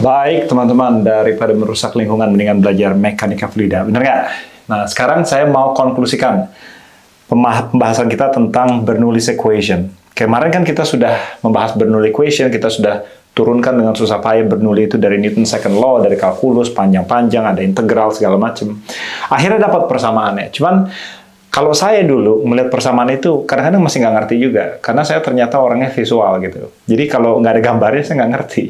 Baik teman-teman, daripada merusak lingkungan mendingan belajar mekanika fluida, bener nggak? Nah sekarang saya mau konklusikan pembahasan kita tentang Bernoulli's equation. Kemarin kan kita sudah membahas Bernoulli equation, kita sudah turunkan dengan susah payah Bernoulli itu dari Newton second law, dari kalkulus, panjang-panjang, ada integral, segala macam. Akhirnya dapat persamaannya. Cuman kalau saya dulu melihat persamaan itu, kadang-kadang masih nggak ngerti juga. Karena saya ternyata orangnya visual gitu. Jadi kalau nggak ada gambarnya, saya nggak ngerti.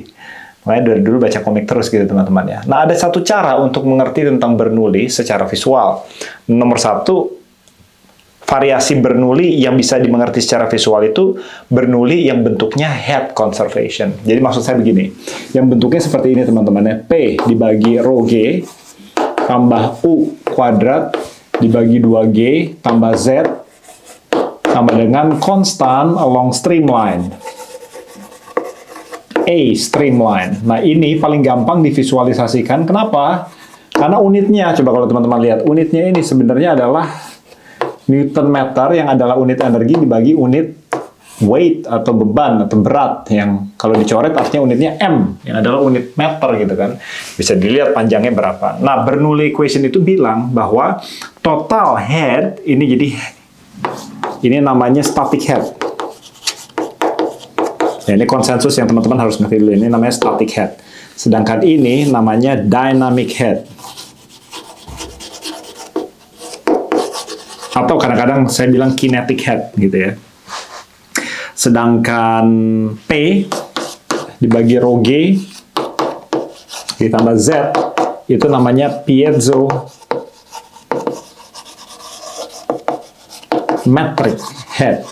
Makanya dari dulu baca komik terus gitu teman-teman ya. Nah ada satu cara untuk mengerti tentang Bernoulli secara visual. Nomor satu, variasi Bernoulli yang bisa dimengerti secara visual itu Bernoulli yang bentuknya head conservation. Jadi maksud saya begini, yang bentuknya seperti ini teman-teman ya. P dibagi rho G tambah U kuadrat dibagi 2G tambah Z sama dengan konstan along streamline. A streamline. Nah ini paling gampang divisualisasikan. Kenapa? Karena unitnya, coba kalau teman-teman lihat, unitnya ini sebenarnya adalah Newton meter yang adalah unit energi dibagi unit weight atau beban atau berat yang kalau dicoret artinya unitnya M yang adalah unit meter gitu kan. Bisa dilihat panjangnya berapa. Nah, Bernoulli equation itu bilang bahwa total head ini namanya static head. Ya, ini konsensus yang teman-teman harus ngerti dulu. Ini namanya static head. Sedangkan ini namanya dynamic head. Atau kadang-kadang saya bilang kinetic head gitu ya. Sedangkan P dibagi rho G ditambah Z itu namanya piezo metric head.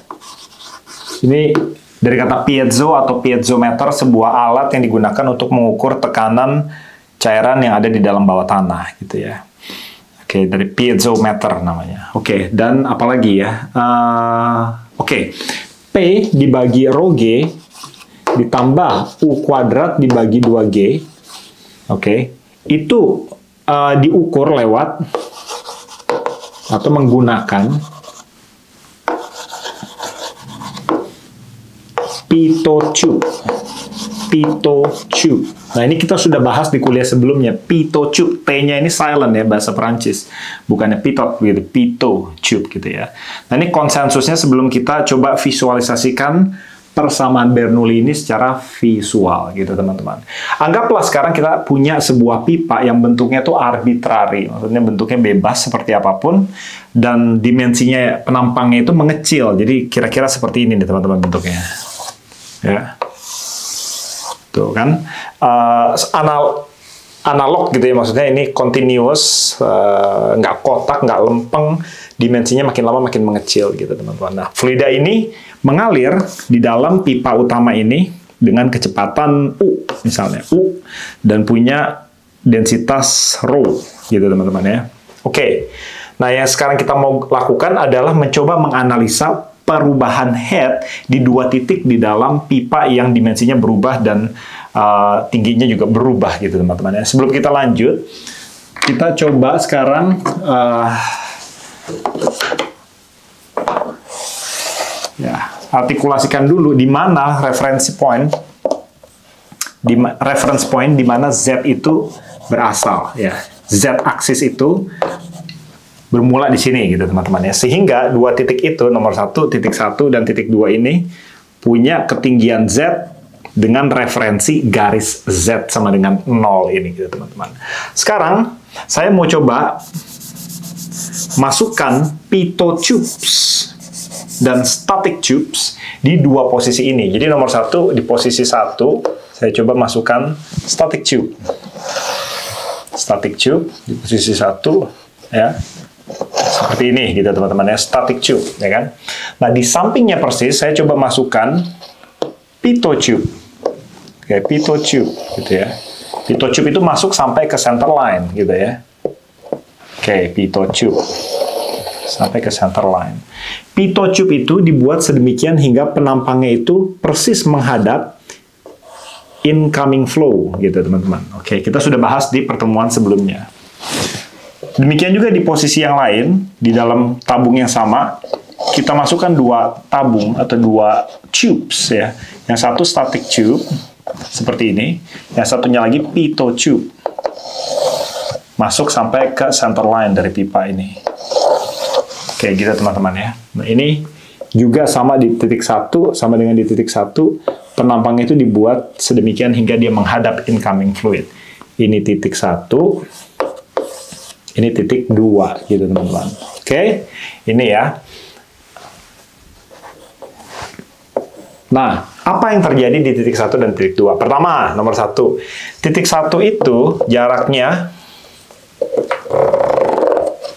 Ini dari kata piezo atau piezometer, sebuah alat yang digunakan untuk mengukur tekanan cairan yang ada di dalam bawah tanah gitu ya. Oke, dari piezometer namanya. Oke, dan apalagi ya? Oke, P dibagi rho G ditambah U kuadrat dibagi 2G. Oke, itu diukur lewat atau menggunakan pitot tube. Pitot tube. Nah, ini kita sudah bahas di kuliah sebelumnya. Pitot tube, T-nya ini silent ya, bahasa Prancis. Bukannya pitot, gitu. Pitot tube, gitu ya. Nah, ini konsensusnya sebelum kita coba visualisasikan persamaan Bernoulli ini secara visual, gitu teman-teman. Anggaplah sekarang kita punya sebuah pipa yang bentuknya tuh arbitrary. Maksudnya bentuknya bebas seperti apapun. Dan dimensinya, penampangnya itu mengecil. Jadi kira-kira seperti ini nih teman-teman bentuknya. Ya. Tuh kan, analog gitu ya, maksudnya ini continuous, nggak kotak, nggak lempeng, dimensinya makin lama makin mengecil gitu teman-teman. Nah, fluida ini mengalir di dalam pipa utama ini dengan kecepatan U, misalnya U, dan punya densitas rho gitu teman-teman ya. Oke, nah yang sekarang kita mau lakukan adalah mencoba menganalisa perubahan head di dua titik di dalam pipa yang dimensinya berubah dan tingginya juga berubah gitu teman-teman ya. Sebelum kita lanjut, kita coba sekarang ya artikulasikan dulu di mana reference point di mana Z itu berasal ya. Z aksis itu bermula di sini gitu teman-teman ya. Sehingga dua titik itu, nomor 1, titik 1 dan titik 2 ini punya ketinggian Z dengan referensi garis Z sama dengan 0 ini gitu teman-teman. Sekarang saya mau coba masukkan pitot tubes dan static tubes di dua posisi ini. Jadi nomor 1 di posisi 1 saya coba masukkan static tube. Static tube di posisi 1 ya. Seperti ini gitu teman-teman ya, static tube ya kan. Nah, di sampingnya persis saya coba masukkan pitot tube. Oke, pitot tube gitu ya. Pitot tube itu masuk sampai ke center line gitu ya. Oke, pitot tube sampai ke center line. Pitot tube itu dibuat sedemikian hingga penampangnya itu persis menghadap incoming flow gitu teman-teman. Oke, kita sudah bahas di pertemuan sebelumnya. Demikian juga di posisi yang lain, di dalam tabung yang sama, kita masukkan dua tabung atau dua tubes ya. Yang satu static tube, seperti ini. Yang satunya lagi pitot tube. Masuk sampai ke center line dari pipa ini. Kayak gitu teman-teman ya. Nah ini juga sama di titik 1, sama dengan di titik 1, penampang itu dibuat sedemikian hingga dia menghadap incoming fluid. Ini titik 1, ini titik 2 gitu teman-teman. Oke, ini ya. Nah, apa yang terjadi di titik 1 dan titik 2? Pertama, nomor 1. Titik 1 itu jaraknya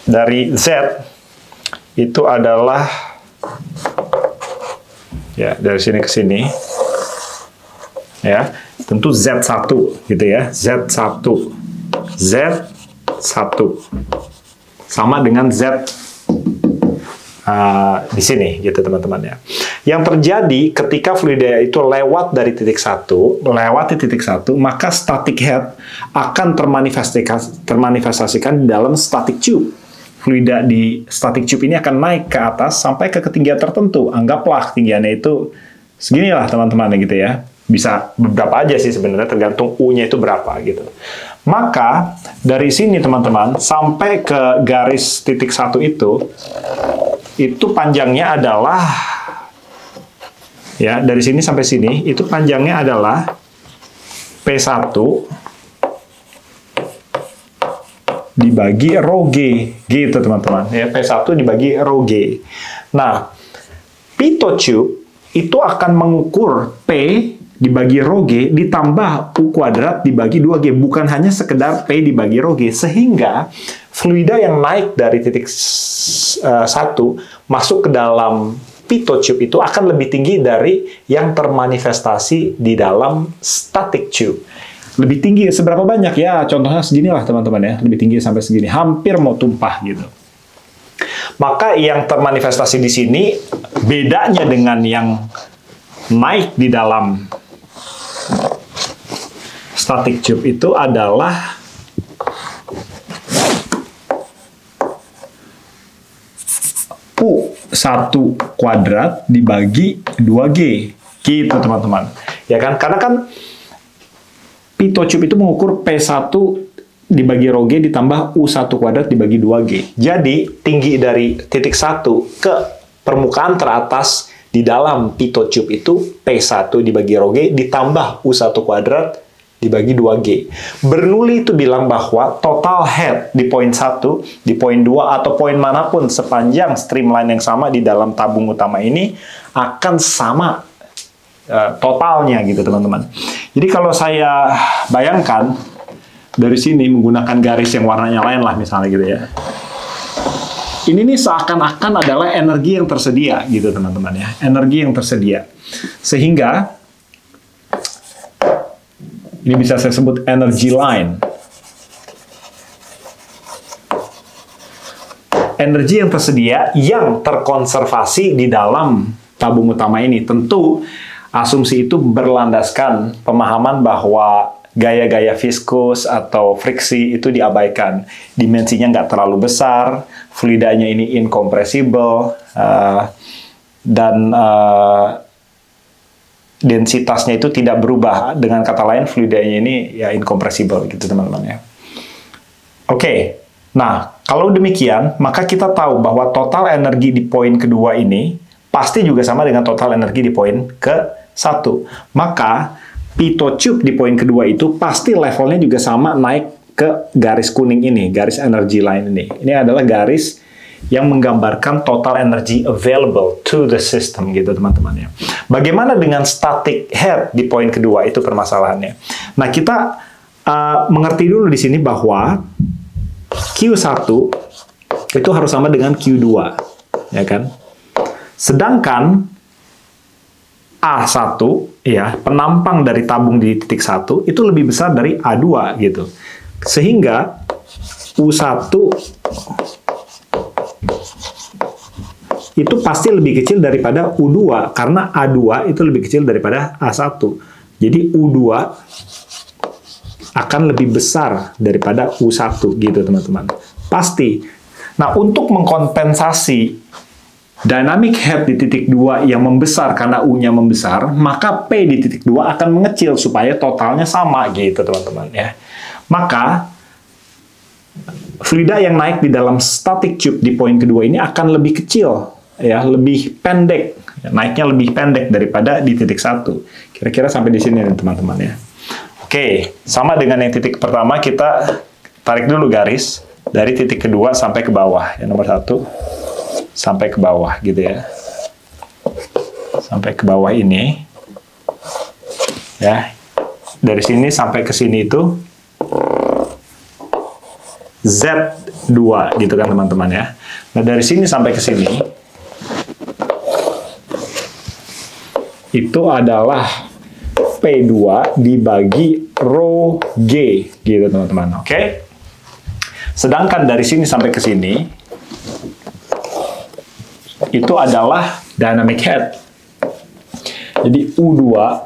dari Z itu adalah ya dari sini ke sini. Ya, tentu Z1 gitu ya. Z1. Z1 sama dengan Z di sini gitu teman-teman ya. Yang terjadi ketika fluida itu lewat dari titik 1, melewati titik 1, maka static head akan termanifestasikan di dalam static tube. Fluida di static tube ini akan naik ke atas sampai ke ketinggian tertentu. Anggaplah ketinggiannya itu seginilah teman-teman gitu ya. Bisa beberapa aja sih sebenarnya, tergantung U-nya itu berapa gitu. Maka dari sini teman-teman sampai ke garis titik 1 itu panjangnya adalah ya dari sini sampai sini itu panjangnya adalah P1 dibagi rho G gitu teman-teman ya, P1 dibagi rho G. Nah, pitot tube itu akan mengukur P dibagi rho G ditambah U kuadrat dibagi 2G, bukan hanya sekedar P dibagi rho G, sehingga fluida yang naik dari titik 1 masuk ke dalam pitot tube itu akan lebih tinggi dari yang termanifestasi di dalam static tube. Lebih tinggi seberapa banyak ya? Contohnya seginilah teman-teman ya, lebih tinggi sampai segini, hampir mau tumpah gitu. Maka yang termanifestasi di sini bedanya dengan yang naik di dalam static tube itu adalah U1 kuadrat dibagi 2G. Gitu teman-teman. Ya kan? Karena kan pitot tube itu mengukur P1 dibagi rho G ditambah U1 kuadrat dibagi 2G. Jadi tinggi dari titik 1 ke permukaan teratas di dalam pitot tube itu P1 dibagi rho G ditambah U1 kuadrat dibagi 2G. Bernoulli itu bilang bahwa total head di poin 1, di poin 2, atau poin manapun sepanjang streamline yang sama di dalam tabung utama ini akan sama totalnya gitu teman-teman. Jadi kalau saya bayangkan dari sini menggunakan garis yang warnanya lain lah misalnya gitu ya. Ini nih seakan-akan adalah energi yang tersedia gitu teman-teman ya. Energi yang tersedia. Sehingga ini bisa saya sebut energy line. Energi yang tersedia yang terkonservasi di dalam tabung utama ini. Tentu asumsi itu berlandaskan pemahaman bahwa gaya-gaya viskus atau friksi itu diabaikan. Dimensinya nggak terlalu besar, fluidanya ini incompressible, dan densitasnya itu tidak berubah. Dengan kata lain, fluidanya ini ya incompressible gitu teman-teman ya. Oke, nah kalau demikian, maka kita tahu bahwa total energi di poin kedua ini pasti juga sama dengan total energi di poin ke-1. Maka pitot tube di poin kedua itu pasti levelnya juga sama naik ke garis kuning ini, garis energy line ini. Ini adalah garis yang menggambarkan total energy available to the system gitu teman-teman ya. Bagaimana dengan static head di poin kedua itu permasalahannya. Nah, kita mengerti dulu di sini bahwa Q1 itu harus sama dengan Q2, ya kan? Sedangkan A1 ya, penampang dari tabung di titik 1 itu lebih besar dari A2 gitu. Sehingga U1 itu pasti lebih kecil daripada U2 karena A2 itu lebih kecil daripada A1. Jadi U2 akan lebih besar daripada U1 gitu teman-teman. Pasti. Nah, untuk mengkompensasi dynamic head di titik 2 yang membesar karena U-nya membesar, maka P di titik 2 akan mengecil supaya totalnya sama gitu teman-teman ya. Maka fluida yang naik di dalam static tube di poin kedua ini akan lebih kecil ya, lebih pendek. Naiknya lebih pendek daripada di titik 1. Kira-kira sampai di sini nih teman-teman ya. Oke, sama dengan yang titik pertama, kita tarik dulu garis dari titik kedua sampai ke bawah. Yang nomor 1 sampai ke bawah gitu ya. Sampai ke bawah ini. Ya. Dari sini sampai ke sini itu Z2 gitu kan teman-teman ya. Nah, dari sini sampai ke sini itu adalah P2 dibagi rho G gitu teman-teman. Oke. Sedangkan dari sini sampai ke sini itu adalah dynamic head. Jadi U2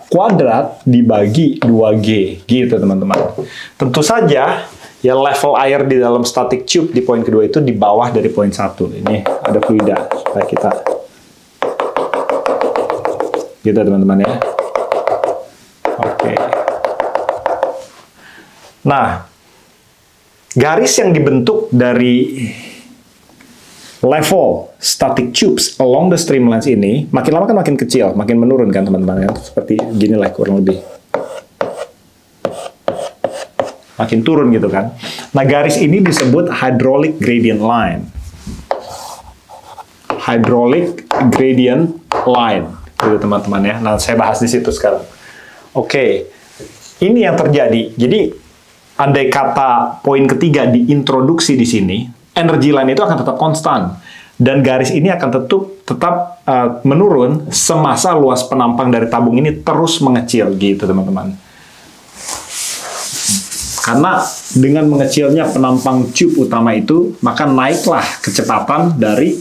kuadrat dibagi 2G gitu teman-teman. Tentu saja ya level air di dalam static tube di poin kedua itu di bawah dari poin 1. Ini ada fluida supaya kita gitu teman-teman ya. Oke. Nah, garis yang dibentuk dari level static tubes along the streamlines ini makin lama kan makin kecil, makin menurun kan teman-teman ya. Seperti gini lah kurang lebih. Makin turun gitu kan. Nah, garis ini disebut hydraulic gradient line. Hydraulic gradient line. Gitu teman-teman ya. Nah, saya bahas di situ sekarang. Oke. Ini yang terjadi. Jadi, andai kata poin ketiga diintroduksi di sini, energi line itu akan tetap konstan. Dan garis ini akan tetap menurun semasa luas penampang dari tabung ini terus mengecil gitu teman-teman. Karena dengan mengecilnya penampang tube utama itu, maka naiklah kecepatan dari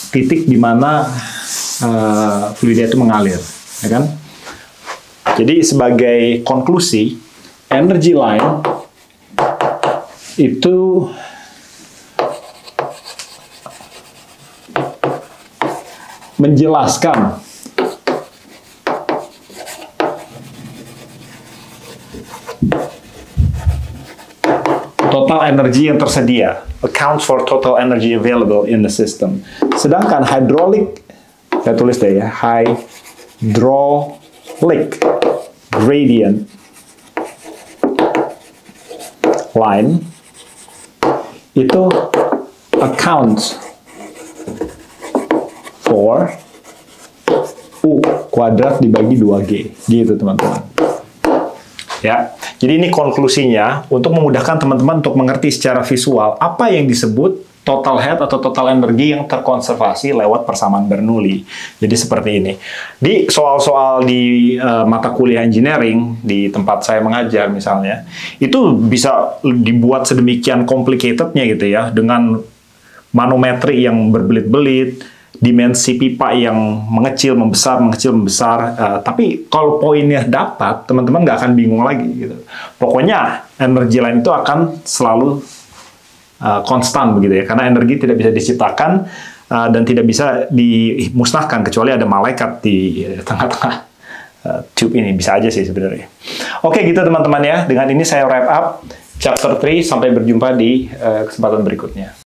titik di mana fluida itu mengalir, ya kan? Jadi sebagai konklusi, energy line itu menjelaskan total energi yang tersedia, accounts for total energy available in the system. Sedangkan hydraulic, saya tulis deh ya, hydraulic gradient line itu accounts for U kuadrat dibagi 2G. Gitu teman-teman. Ya, jadi ini konklusinya untuk memudahkan teman-teman untuk mengerti secara visual apa yang disebut total head atau total energi yang terkonservasi lewat persamaan Bernoulli. Jadi seperti ini. Di soal-soal di mata kuliah engineering di tempat saya mengajar misalnya, itu bisa dibuat sedemikian complicated-nya gitu ya, dengan manometri yang berbelit-belit, dimensi pipa yang mengecil, membesar, tapi kalau poinnya dapat, teman-teman nggak akan bingung lagi gitu. Pokoknya energi line itu akan selalu konstan begitu ya, karena energi tidak bisa diciptakan dan tidak bisa dimusnahkan kecuali ada malaikat di tengah-tengah tube ini. Bisa aja sih sebenarnya. Oke gitu teman-teman ya, dengan ini saya wrap up chapter 3, sampai berjumpa di kesempatan berikutnya.